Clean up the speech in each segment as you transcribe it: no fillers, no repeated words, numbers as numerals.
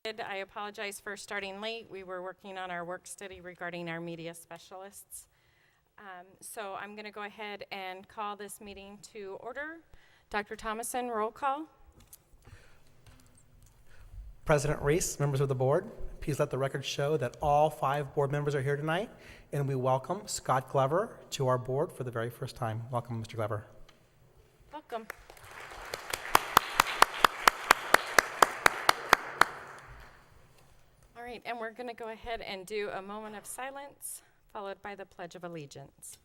I apologize for starting late. We were working on our work study regarding our media specialists. So I'm going to go ahead and call this meeting to order. Dr. Thomason, roll call. President Reese, members of the board, please let the record show that all 5 board members are here tonight, and we welcome Scott Glover to our board for the very first time. Welcome, Mr. Glover. Welcome. All right, and we're going to go ahead and do a moment of silence, followed by the Pledge of Allegiance.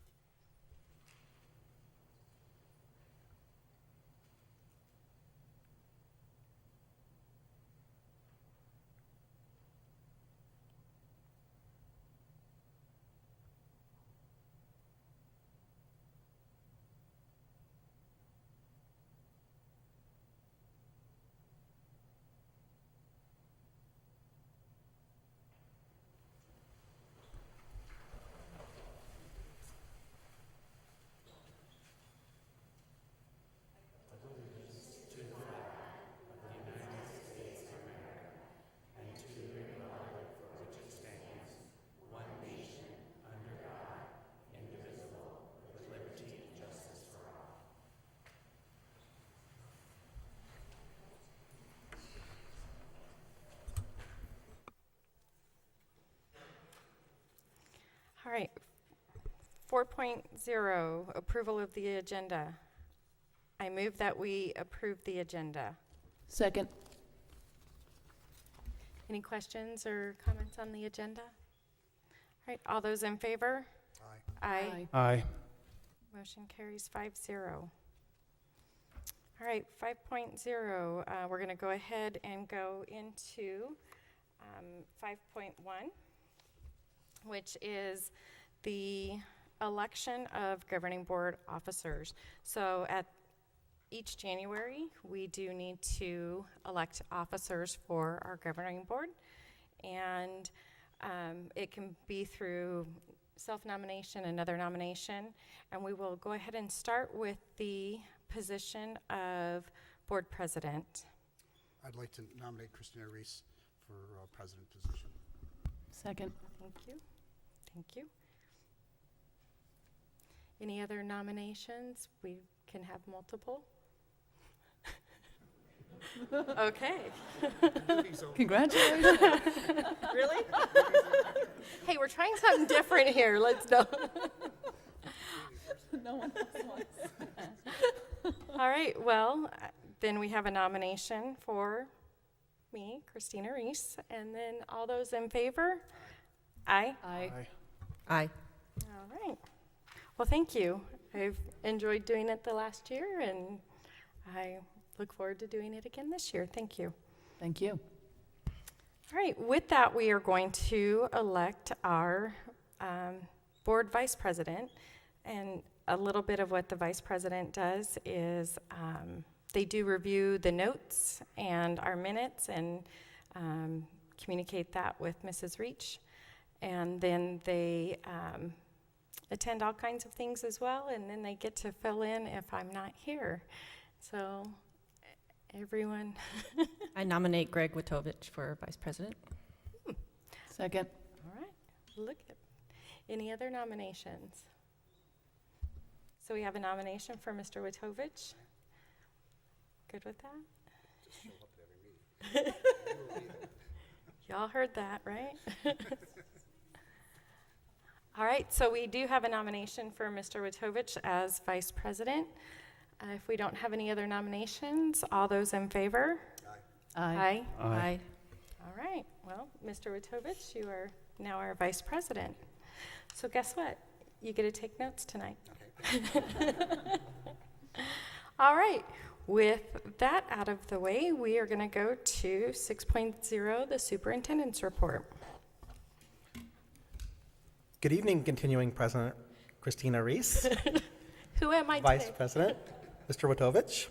All right, 4.0, approval of the agenda. I move that we approve the agenda. Second. Any questions or comments on the agenda? All right, all those in favor? Aye. Aye. Motion carries 5-0. All right, 5.0, we're going to go ahead and go into 5.1, which is the election of governing board officers. So at each January, we do need to elect officers for our governing board, and it can be through self-nomination, another nomination, and we will go ahead and start with the position of board president. I'd like to nominate Christina Reese for president position. Second. Thank you. Thank you. Any other nominations? We can have multiple. Okay. Congratulations. Really? Hey, we're trying something different here. Let's go. No one else wants. All right, well, then we have a nomination for me, Christina Reese, and then all those in favor? Aye. Aye. Aye. All right. Well, thank you. I've enjoyed doing it the last year, and I look forward to doing it again this year. Thank you. Thank you. All right, with that, we are going to elect our board vice president. And a little bit of what the vice president does is they do review the notes and our minutes and communicate that with Mrs. Reach. And then they attend all kinds of things as well, and then they get to fill in if I'm not here. So everyone. I nominate Greg Witovich for vice president. Second. All right, look at any other nominations? So we have a nomination for Mr. Witovich. Good with that? Just show up at every meeting. Y'all heard that, right? All right, so we do have a nomination for Mr. Witovich as vice president. If we don't have any other nominations, all those in favor? Aye. Aye. All right, well, Mr. Witovich, you are now our vice president. So guess what? You get to take notes tonight. Okay. All right, with that out of the way, we are going to go to 6.0, the superintendent's report. Good evening, continuing President Christina Reese, Who am I Vice today? President Mr. Witovich.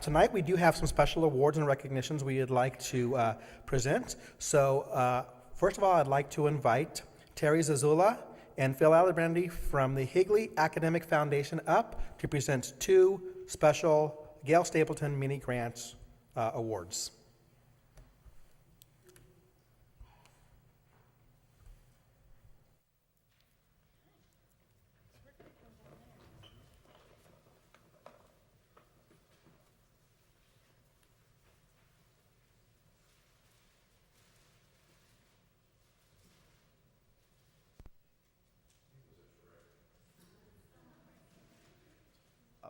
Tonight we do have some special awards and recognitions we would like to present. So first of all, I'd like to invite Terry Zazula and Phil Alibrandi from the Higley Academic Foundation up to present 2 special Gail Stapleton mini grants awards.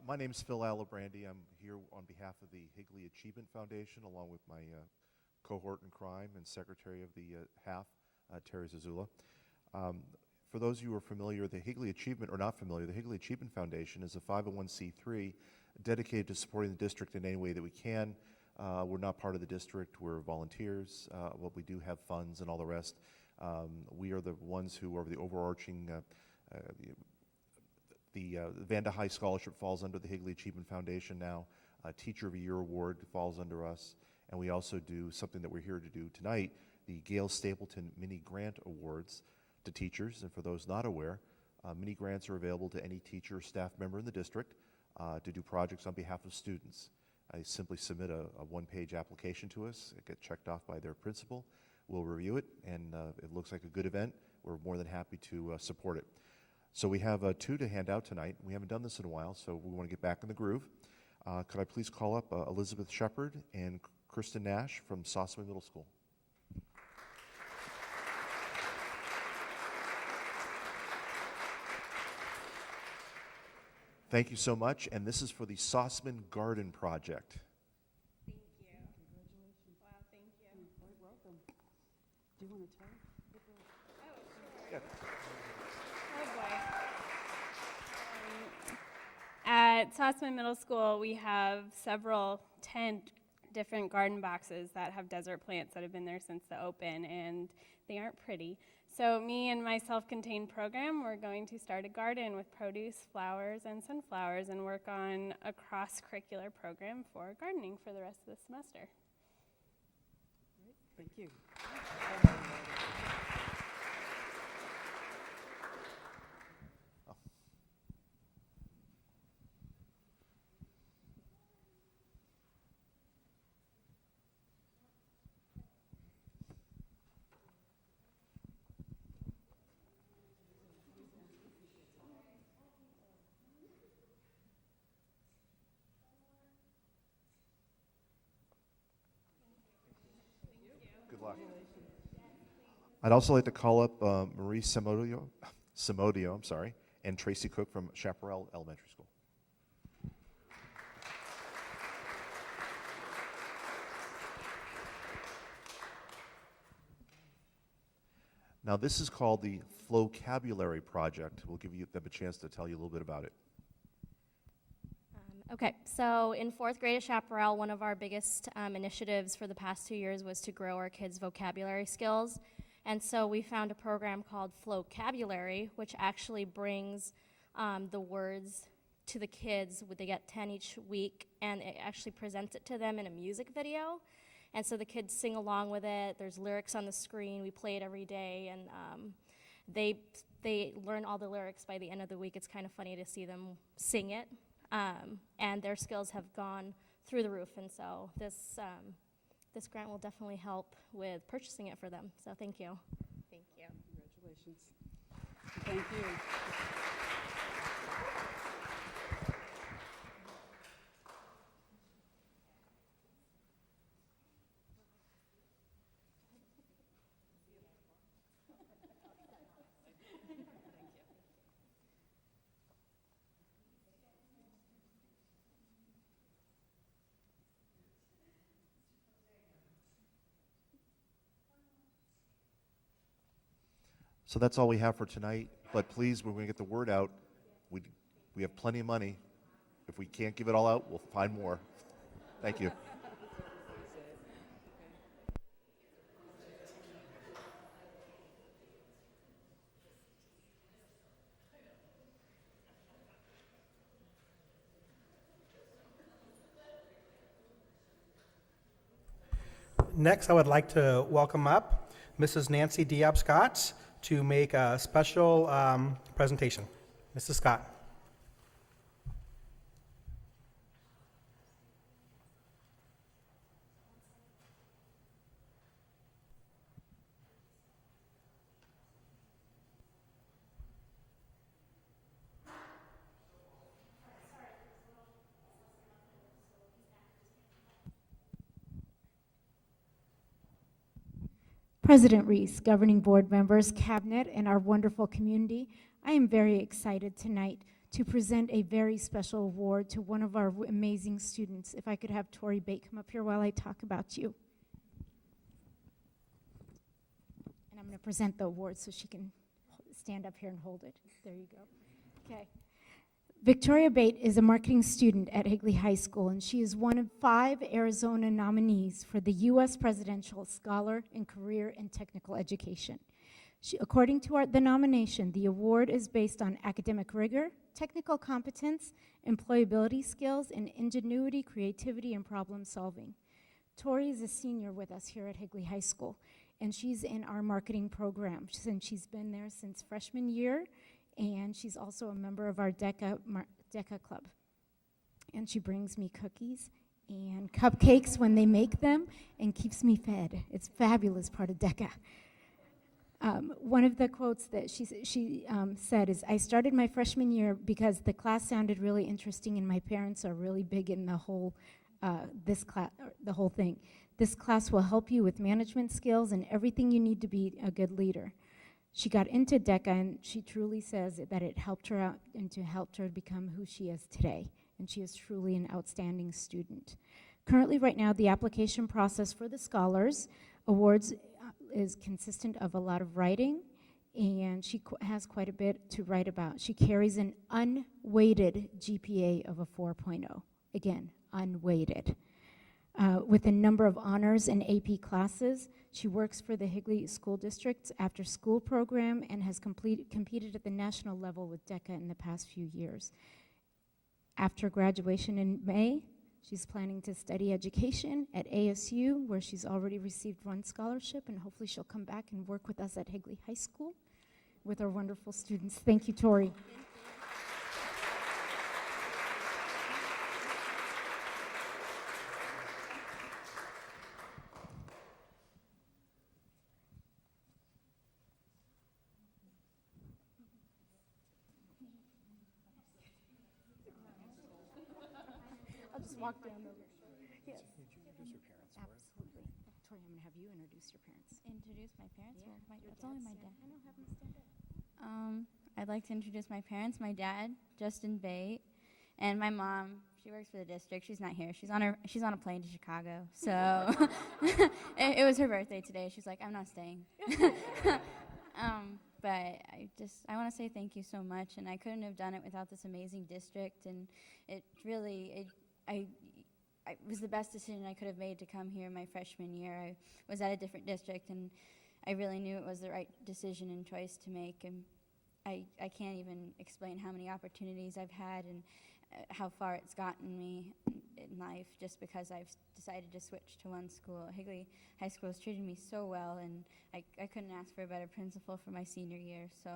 My name's Phil Alibrandi. I'm here on behalf of the Higley Achievement Foundation, along with my cohort in crime and secretary of the HAF, Terry Zazula. For those of you who are familiar, the Higley Achievement, or not familiar, the Higley Achievement Foundation is a 501c3 dedicated to supporting the district in any way that we can. We're not part of the district. We're volunteers. But we do have funds and all the rest. We are the ones who are the overarching the Vanda High Scholarship falls under the Higley Achievement Foundation now. Teacher of the Year Award falls under us. And we also do something that we're here to do tonight, the Gail Stapleton Mini Grant Awards to teachers. And for those not aware, mini grants are available to any teacher or staff member in the district to do projects on behalf of students. They simply submit a one-page application to us. It gets checked off by their principal. We'll review it, and it looks like a good event. We're more than happy to support it. So we have 2 to hand out tonight. We haven't done this in a while, so we want to get back in the groove. Could I please call up Elizabeth Shepard and Kristen Nash from Sossaman Middle School? Thank you so much, and this is for the Sossaman Garden Project. Thank you. Congratulations. Wow, thank you. You're quite welcome. Do you want to tell? Yeah. Oh, boy. At Sossaman Middle School, we have 10 different garden boxes that have desert plants that have been there since the open, and they aren't pretty. So me and my self-contained program, we're going to start a garden with produce, flowers, and sunflowers, and work on a cross-curricular program for gardening for the rest of the semester. Thank you. Good luck. I'd also like to call up Marie Samodio, and Tracy Cook from Chaparral Elementary School. Now, this is called the Flocabulary Project. We'll give them a chance to tell you a little bit about it. Okay, so in 4th grade at Chaparral, one of our biggest initiatives for the past 2 years was to grow our kids' vocabulary skills. And so we found a program called Flocabulary, which actually brings the words to the kids. They get 10 each week, and it actually presents it to them in a music video. And so the kids sing along with it. There's lyrics on the screen. We play it every day, and they learn all the lyrics by the end of the week. It's kind of funny to see them sing it. And their skills have gone through the roof, and so this grant will definitely help with purchasing it for them. So thank you. Thank you. Congratulations. Thank you. So that's all we have for tonight, but please, we're going to get the word out. We have plenty of money. If we can't give it all out, we'll find more. Thank you. Next, I would like to welcome up Mrs. Nancy Diab Scott to make a special presentation. Mrs. Scott. President Reese, governing board members, cabinet, and our wonderful community, I am very excited tonight to present a very special award to one of our amazing students. If I could have Tori Bate come up here while I talk about you. And I'm going to present the award so she can stand up here and hold it. There you go. Okay. Victoria Bate is a marketing student at Higley High School, and she is one of 5 Arizona nominees for the U.S. Presidential Scholar in Career and Technical Education. According to the nomination, the award is based on academic rigor, technical competence, employability skills, and ingenuity, creativity, and problem solving. Tori is a senior with us here at Higley High School, and she's in our marketing program since she's been there since freshman year, and she's also a member of our DECA Club. And she brings me cookies and cupcakes when they make them and keeps me fed. It's a fabulous part of DECA. One of the quotes that she said is, "I started my freshman year because the class sounded really interesting and my parents are really big in the whole the whole thing. This class will help you with management skills and everything you need to be a good leader." She got into DECA, and she truly says that it helped her out and helped her become who she is today. And she is truly an outstanding student. Currently, right now, the application process for the Scholars Awards is consistent of a lot of writing, and she has quite a bit to write about. She carries an unweighted GPA of a 4.0. Again, unweighted. With a number of honors and AP classes. She works for the Higley School District's after-school program and has competed at the national level with DECA in the past few years. After graduation in May, she's planning to study education at ASU, where she's already received 1 scholarship, and hopefully she'll come back and work with us at Higley High School with our wonderful students. Thank you, Tori. I'll just walk down the. Yes. Could you introduce your parents for us? Absolutely. Tori, I'm going to have you introduce your parents. Introduce my parents? Yeah, Well, your that's only my dad's- dad. I know, have them stand up. I'd like to introduce my parents. My dad, Justin Bate, and my mom. She works for the district. She's not here. She's on a plane to Chicago. So it was her birthday today. She's like, I'm not staying. But I want to say thank you so much, and I couldn't have done it without this amazing district, and it was the best decision I could have made to come here my freshman year. I was at a different district, and I really knew it was the right decision and choice to make, and I can't even explain how many opportunities I've had and how far it's gotten me in life just because I've decided to switch to one school. Higley High School has treated me so well, and I couldn't ask for a better principal for my senior year, so.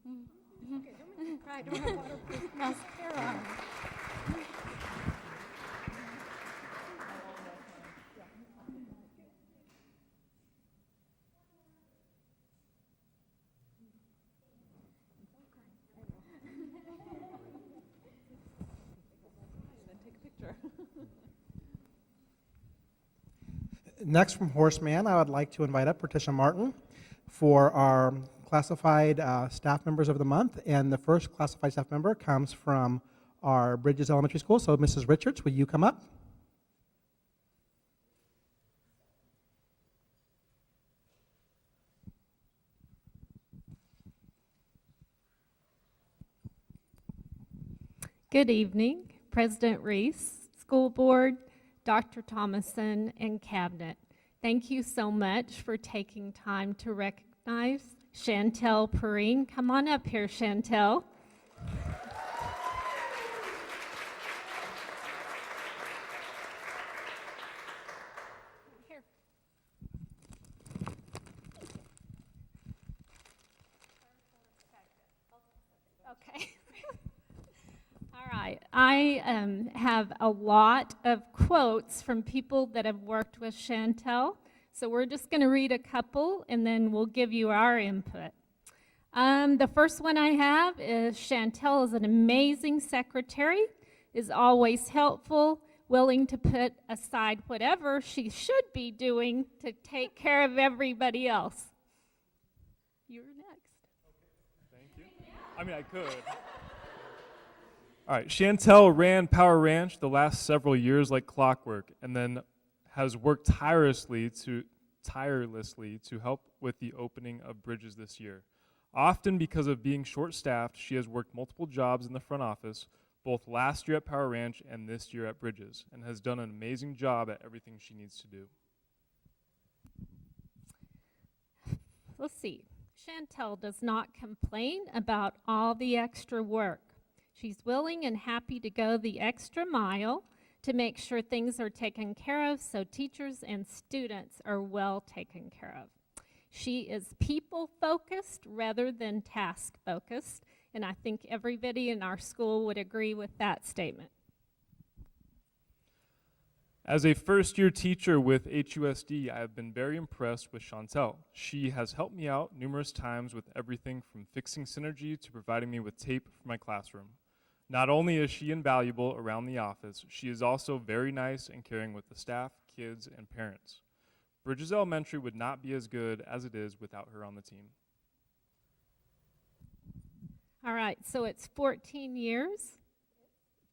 Okay, don't make me cry. I don't have waterproof mascara on. Next from Horseman, I would like to invite up Patricia Martin for our classified staff members of the month. And the first classified staff member comes from our Bridges Elementary School. So Mrs. Richards, will you come up? Good evening, President Reese, School Board, Dr. Thomason, and Cabinet. Thank you so much for taking time to recognize Chantel Perrine. Come on up here, Chantel. Here. Okay. All right. I have a lot of quotes from people that have worked with Chantel. So we're just going to read a couple, and then we'll give you our input. The first one I have is Chantel is an amazing secretary, is always helpful, willing to put aside whatever she should be doing to take care of everybody else. You're next. Thank you. I mean, I could. All right, Chantel ran Power Ranch the last several years like clockwork, and then has worked tirelessly to help with the opening of Bridges this year. Often because of being short-staffed, she has worked multiple jobs in the front office, both last year at Power Ranch and this year at Bridges, and has done an amazing job at everything she needs to do. Let's see. Chantel does not complain about all the extra work. She's willing and happy to go the extra mile to make sure things are taken care of so teachers and students are well taken care of. She is people-focused rather than task-focused, and I think everybody in our school would agree with that statement. As a first-year teacher with HUSD, I have been very impressed with Chantel. She has helped me out numerous times with everything from fixing Synergy to providing me with tape for my classroom. Not only is she invaluable around the office, she is also very nice and caring with the staff, kids, and parents. Bridges Elementary would not be as good as it is without her on the team. All right, so it's 14 years.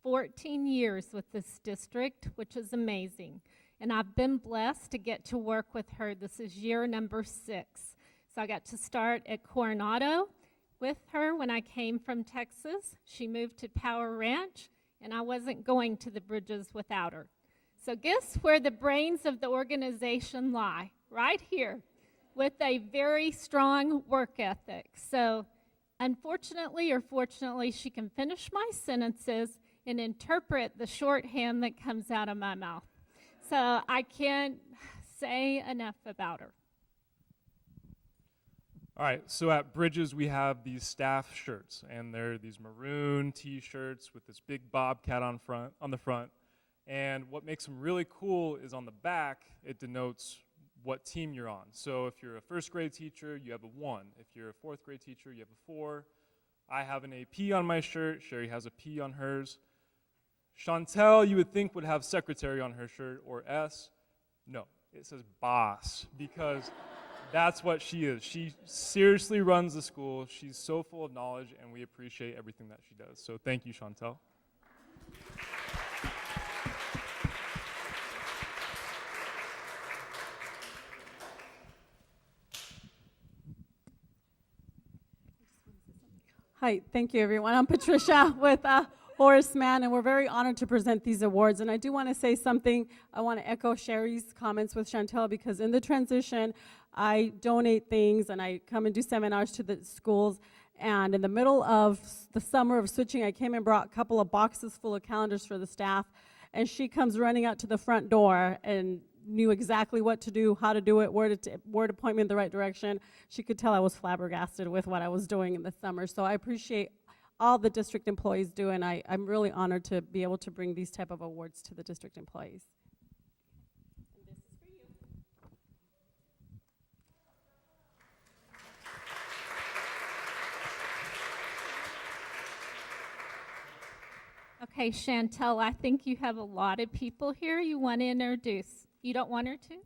14 years with this district, which is amazing. And I've been blessed to get to work with her. This is year number 6. So I got to start at Coronado with her when I came from Texas. She moved to Power Ranch, and I wasn't going to the Bridges without her. So guess where the brains of the organization lie? Right here, with a very strong work ethic. So unfortunately or fortunately, she can finish my sentences and interpret the shorthand that comes out of my mouth. So I can't say enough about her. All right, so at Bridges we have these staff shirts, and they're these maroon t-shirts with this big bobcat on the front. And what makes them really cool is on the back, it denotes what team you're on. So if you're a first grade teacher, you have a 1. If you're a 4th grade teacher, you have a 4. I have an AP on my shirt. Sherry has a P on hers. Chantel, you would think, would have secretary on her shirt, or S. No, it says boss, because that's what she is. She seriously runs the school. She's so full of knowledge, and we appreciate everything that she does. So thank you, Chantel. Hi, thank you, everyone. I'm Patricia with Horace Mann, and we're very honored to present these awards. And I do want to say something. I want to echo Sherry's comments with Chantel, because in the transition, I donate things and I come and do seminars to the schools. And in the middle of the summer of switching, I came and brought a couple of boxes full of calendars for the staff. And she comes running out to the front door and knew exactly what to do, how to do it, where to point me in the right direction. She could tell I was flabbergasted with what I was doing in the summer. So I appreciate all the district employees do, and I'm really honored to be able to bring these type of awards to the district employees. And this is for you. Okay, Chantel, I think you have a lot of people here you want to introduce. You don't want her to?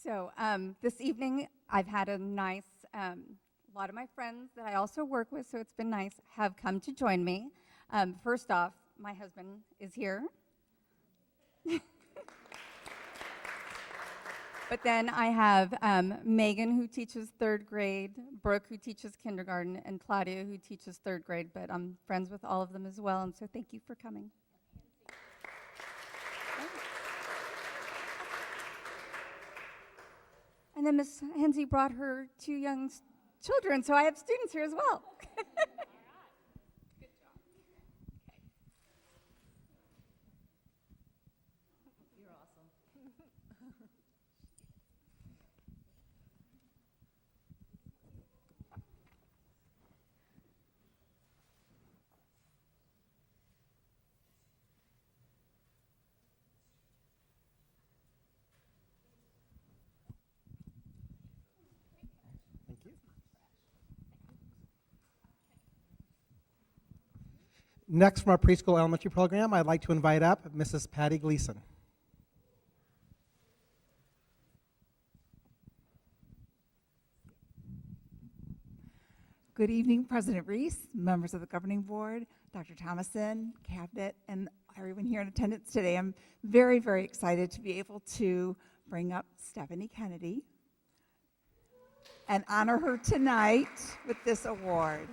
So this evening, I've had a nice, a lot of my friends that I also work with, so it's been nice, have come to join me. First off, my husband is here. But then I have Megan, who teaches 3rd grade, Brooke, who teaches kindergarten, and Claudia, who teaches 3rd grade. But I'm friends with all of them as well, and so thank you for coming. And then Miss Hensley brought her 2 young children, so I have students here as well. Next, from our preschool elementary program, I'd like to invite up Mrs. Patty Gleason. Good evening, President Reese, members of the Governing Board, Dr. Thomason, Cabinet, and everyone here in attendance today. I'm very, very excited to be able to bring up Stephanie Kennedy and honor her tonight with this award.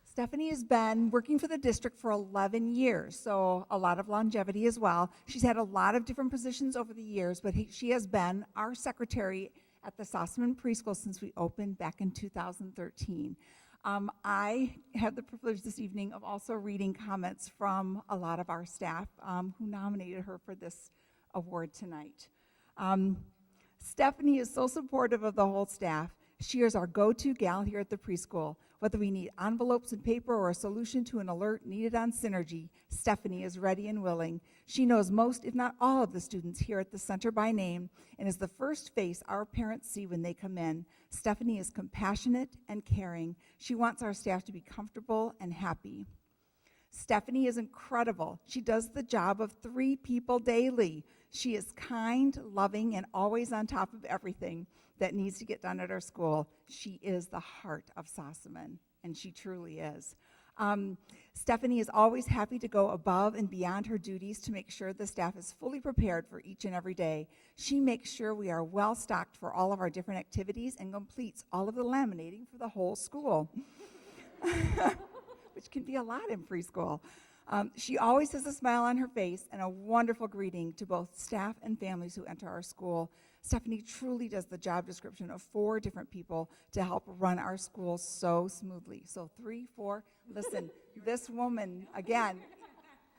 Stephanie has been working for the district for 11 years, so a lot of longevity as well. She's had a lot of different positions over the years, but she has been our secretary at the Sossaman Preschool since we opened back in 2013. I have the privilege this evening of also reading comments from a lot of our staff who nominated her for this award tonight. Stephanie is so supportive of the whole staff. She is our go-to gal here at the preschool. Whether we need envelopes and paper or a solution to an alert needed on Synergy, Stephanie is ready and willing. She knows most, if not all, of the students here at the center by name and is the first face our parents see when they come in. Stephanie is compassionate and caring. She wants our staff to be comfortable and happy. Stephanie is incredible. She does the job of 3 people daily. She is kind, loving, and always on top of everything that needs to get done at our school. She is the heart of Sossaman, and she truly is. Stephanie is always happy to go above and beyond her duties to make sure the staff is fully prepared for each and every day. She makes sure we are well stocked for all of our different activities and completes all of the laminating for the whole school, which can be a lot in preschool. She always has a smile on her face and a wonderful greeting to both staff and families who enter our school. Stephanie truly does the job description of 4 different people to help run our school so smoothly. So 3, 4, listen, this woman, again,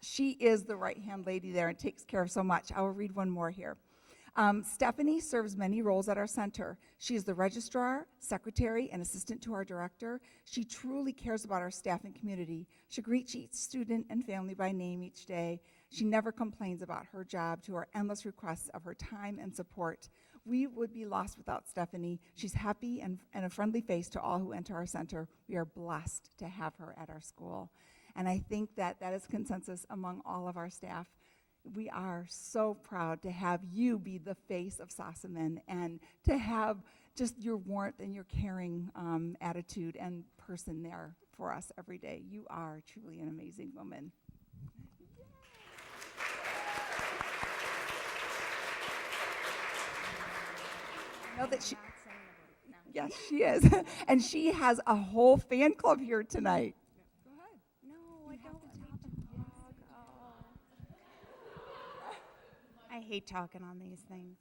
she is the right-hand lady there and takes care of so much. I will read one more here. Stephanie serves many roles at our center. She is the registrar, secretary, and assistant to our director. She truly cares about our staff and community. She greets each student and family by name each day. She never complains about her job to our endless requests of her time and support. We would be lost without Stephanie. She's happy and a friendly face to all who enter our center. We are blessed to have her at our school. And I think that is consensus among all of our staff. We are so proud to have you be the face of Sossaman and to have just your warmth and your caring attitude and person there for us every day. You are truly an amazing woman. I know that she, yes, she is. And she has a whole fan club here tonight. Go ahead. No, I don't. I hate talking on these things.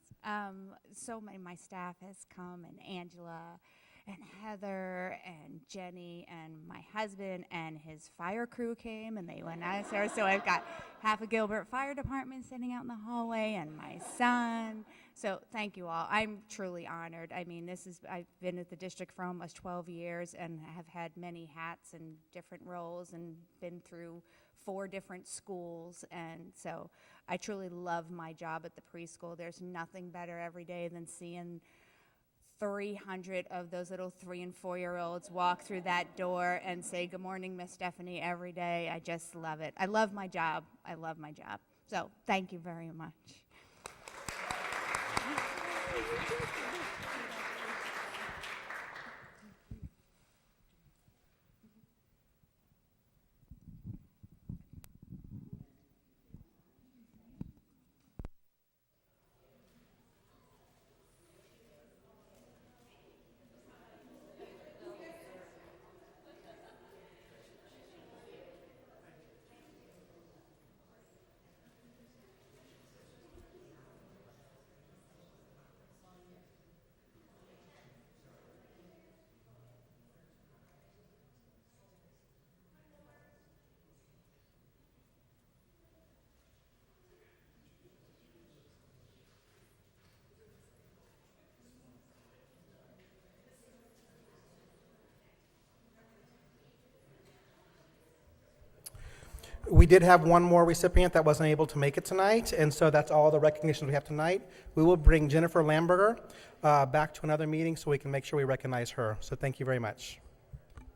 So many of my staff has come, and Angela and Heather and Jenny and my husband and his fire crew came, and they went out there. So I've got half of Gilbert Fire Department sitting out in the hallway and my son. So thank you all. I'm truly honored. I mean, I've been at the district for almost 12 years and have had many hats and different roles and been through 4 different schools, and so I truly love my job at the preschool. There's nothing better every day than seeing 300 of those little 3- and 4-year-olds walk through that door and say, "Good morning, Miss Stephanie," every day. I just love it. I love my job. I love my job. So thank you very much. We did have one more recipient that wasn't able to make it tonight, and so that's all the recognitions we have tonight. We will bring Jennifer Lamberger back to another meeting so we can make sure we recognize her. So thank you very much. And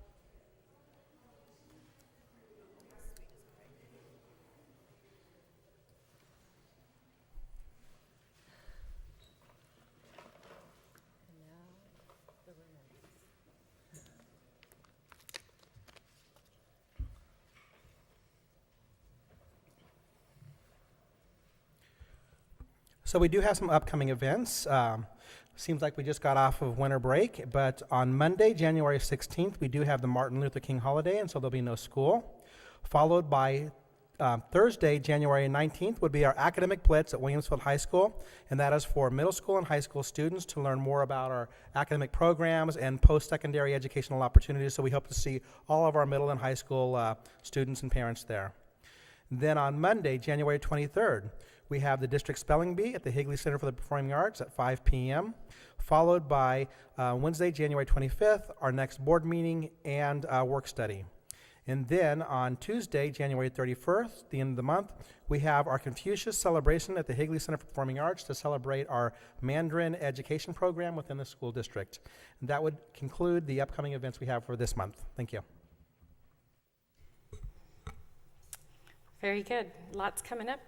now the room will So we do have some upcoming events. Seems like we just got off of winter break, but on Monday, January 16th, we do have the Martin Luther King holiday, and so there'll be no school. Followed by Thursday, January 19th, would be our academic blitz at Williamsfield High School, and that is for middle school and high school students to learn more about our academic programs and post-secondary educational opportunities. So we hope to see all of our middle and high school students and parents there. Then on Monday, January 23rd, we have the district spelling bee at the Higley Center for the Performing Arts at 5 p.m., followed by Wednesday, January 25th, our next board meeting and work study. And then on Tuesday, January 31st, the end of the month, we have our Confucius celebration at the Higley Center for Performing Arts to celebrate our Mandarin education program within the school district. And that would conclude the upcoming events we have for this month. Thank you. Very good. Lots coming up.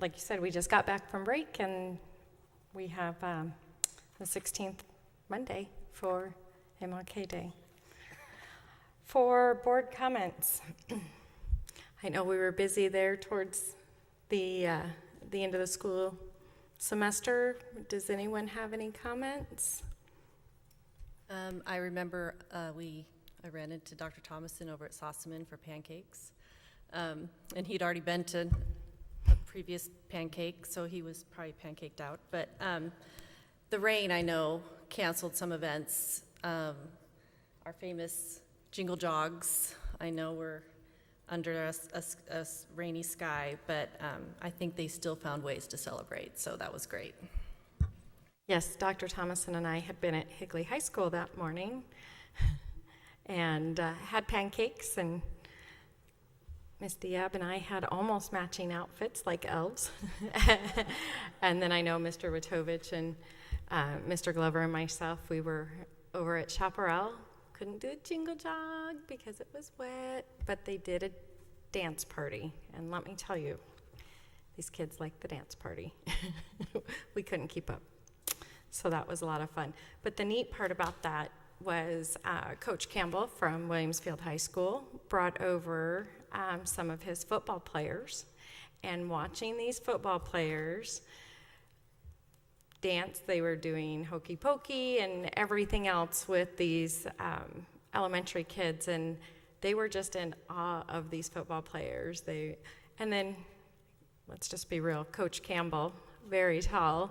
Like you said, we just got back from break, and we have the 16th Monday for MLK Day. For board comments, I know we were busy there towards the end of the school semester. Does anyone have any comments? I remember I ran into Dr. Thomason over at Sossaman for pancakes, and he'd already been to a previous pancake, so he was probably pancaked out. But the rain, I know, canceled some events. Our famous Jingle Jogs, I know, were under a rainy sky, but I think they still found ways to celebrate, so that was great. Yes, Dr. Thomason and I had been at Higley High School that morning and had pancakes, and Miss Diab and I had almost matching outfits like elves. And then I know Mr. Witovich and Mr. Glover and myself, we were over at Chaparral. Couldn't do a jingle jog because it was wet, but they did a dance party. And let me tell you, these kids like the dance party. We couldn't keep up. So that was a lot of fun. But the neat part about that was Coach Campbell from Williamsfield High School brought over some of his football players, and watching these football players dance, they were doing hokey pokey and everything else with these elementary kids, and they were just in awe of these football players. And then, let's just be real, Coach Campbell, very tall,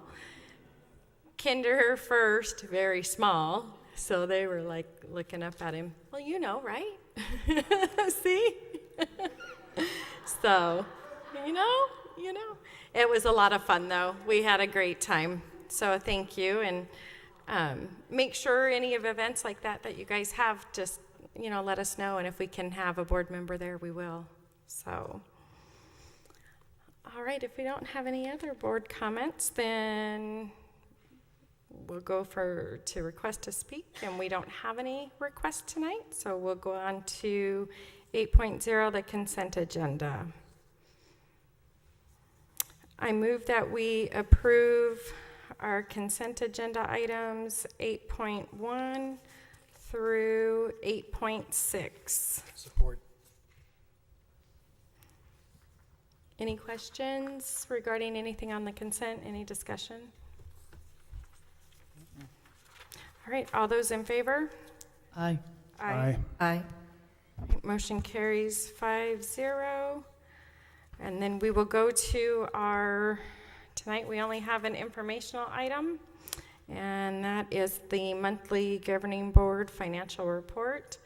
kinder first, very small, so they were like looking up at him. Well, you know, right? See? So, you know, it was a lot of fun though. We had a great time. So thank you, and make sure any of events like that you guys have, just, let us know, and if we can have a board member there, we will. So, all right, if we don't have any other board comments, then we'll go to request to speak, and we don't have any requests tonight, so we'll go on to 8.0, the consent agenda. I move that we approve our consent agenda items 8.1 through 8.6. Support. Any questions regarding anything on the consent? Any discussion? All right, all those in favor? Aye. Aye. Aye. Motion carries 5-0. And then we will go to tonight we only have an informational item, and that is the monthly governing board financial report.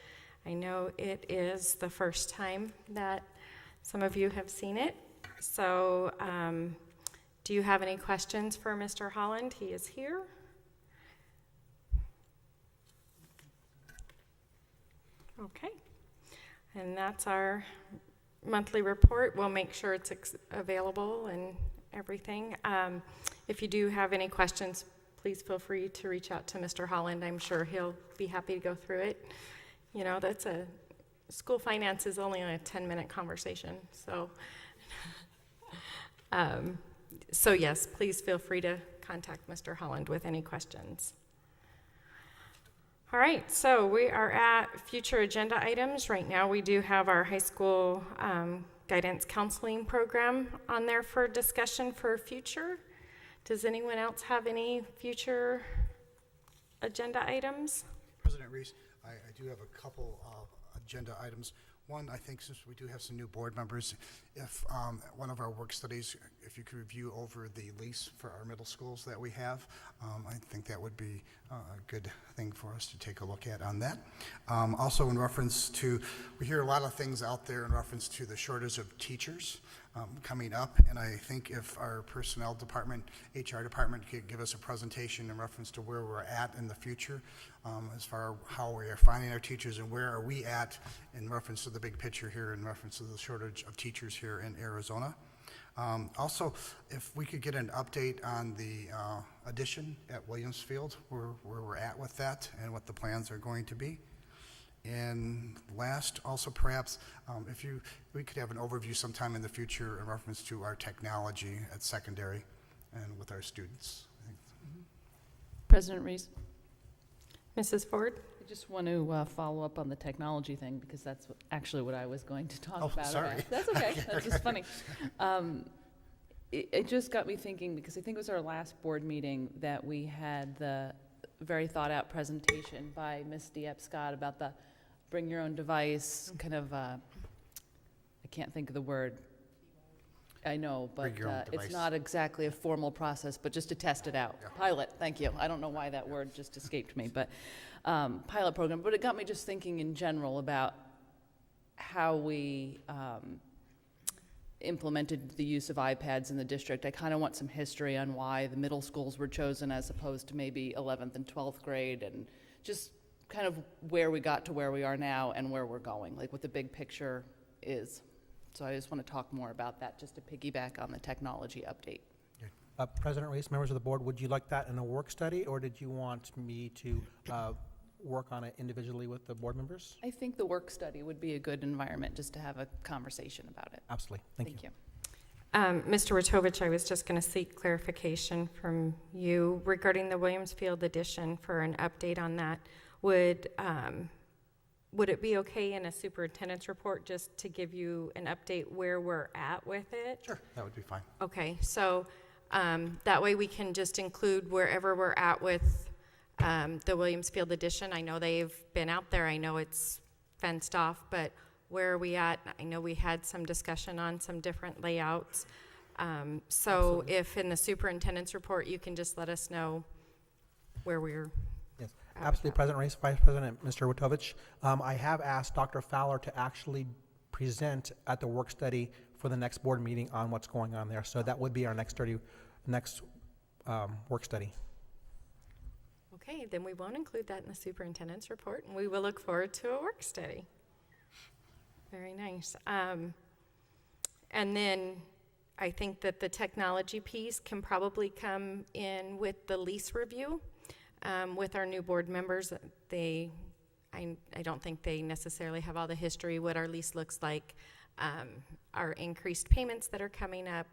I know it is the first time that some of you have seen it. So do you have any questions for Mr. Holland? He is here. Okay. And that's our monthly report. We'll make sure it's available and everything. If you do have any questions, please feel free to reach out to Mr. Holland. I'm sure he'll be happy to go through it. That's school finance is only a 10-minute conversation. So yes, please feel free to contact Mr. Holland with any questions. All right, so we are at future agenda items. Right now we do have our high school guidance counseling program on there for discussion for future. Does anyone else have any future agenda items? President Reese, I do have a couple of agenda items. One, I think since we do have some new board members, if one of our work studies, if you could review over the lease for our middle schools that we have, I think that would be a good thing for us to take a look at on that. Also in reference to, we hear a lot of things out there in reference to the shortage of teachers coming up, and I think if our personnel department, HR department could give us a presentation in reference to where we're at in the future, as far as how we are finding our teachers and where are we at in reference to the big picture here, in reference to the shortage of teachers here in Arizona. Also, if we could get an update on the addition at Williamsfield, where we're at with that and what the plans are going to be. And last, also perhaps, if we could have an overview sometime in the future in reference to our technology at secondary and with our students. President Reese, Mrs. Ford? I just want to follow up on the technology thing because that's actually what I was going to talk about. Sorry. That's okay. That's just funny. It just got me thinking because I think it was our last board meeting that we had the very thought out presentation by Ms. Diep-Scott about the bring your own device kind of, I can't think of the word. I know, but it's not exactly a formal process, but just to test it out. Yeah. Pilot, thank you. I don't know why that word just escaped me, but pilot program. But it got me just thinking in general about how we implemented the use of iPads in the district. I kind of want some history on why the middle schools were chosen as opposed to maybe 11th and 12th grade, and just kind of where we got to where we are now and where we're going, like what the big picture is. So I just want to talk more about that, just to piggyback on the technology update. President Reese, members of the board, would you like that in a work study, or did you want me to work on it individually with the board members? I think the work study would be a good environment just to have a conversation about it. Absolutely. Thank you. Mr. Witovich, I was just going to seek clarification from you regarding the Williamsfield addition for an update on that. Would it be okay in a superintendent's report just to give you an update where we're at with it? Sure, that would be fine. Okay, so that way we can just include wherever we're at with the Williamsfield addition. I know they've been out there. I know it's fenced off, but where are we at? I know we had some discussion on some different layouts. So absolutely. If in the superintendent's report, you can just let us know where we're. Yes, absolutely, President Reese, Vice President Mr. Witovich. I have asked Dr. Fowler to actually present at the work study for the next board meeting on what's going on there. So that would be our next work study. Okay, then we won't include that in the superintendent's report, and we will look forward to a work study. Very nice. And then I think that the technology piece can probably come in with the lease review. With our new board members, I don't think they necessarily have all the history, what our lease looks like, our increased payments that are coming up,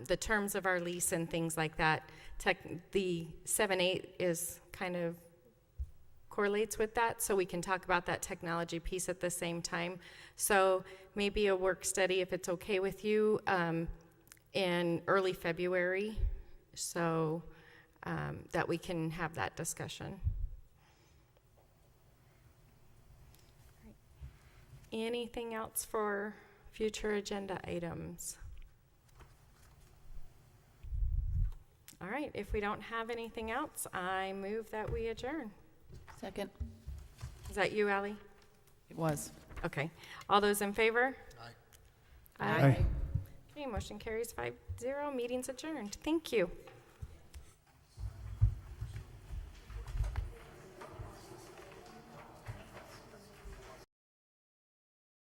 the terms of our lease and things like that. The 7-8 is kind of correlates with that, so we can talk about that technology piece at the same time. So maybe a work study, if it's okay with you, in early February, so that we can have that discussion. Right. Anything else for future agenda items? All right, if we don't have anything else, I move that we adjourn. Second. Is that you, Ally? It was. Okay. All those in favor? Aye. Aye. Okay, motion carries 5-0. Meeting's adjourned. Thank you.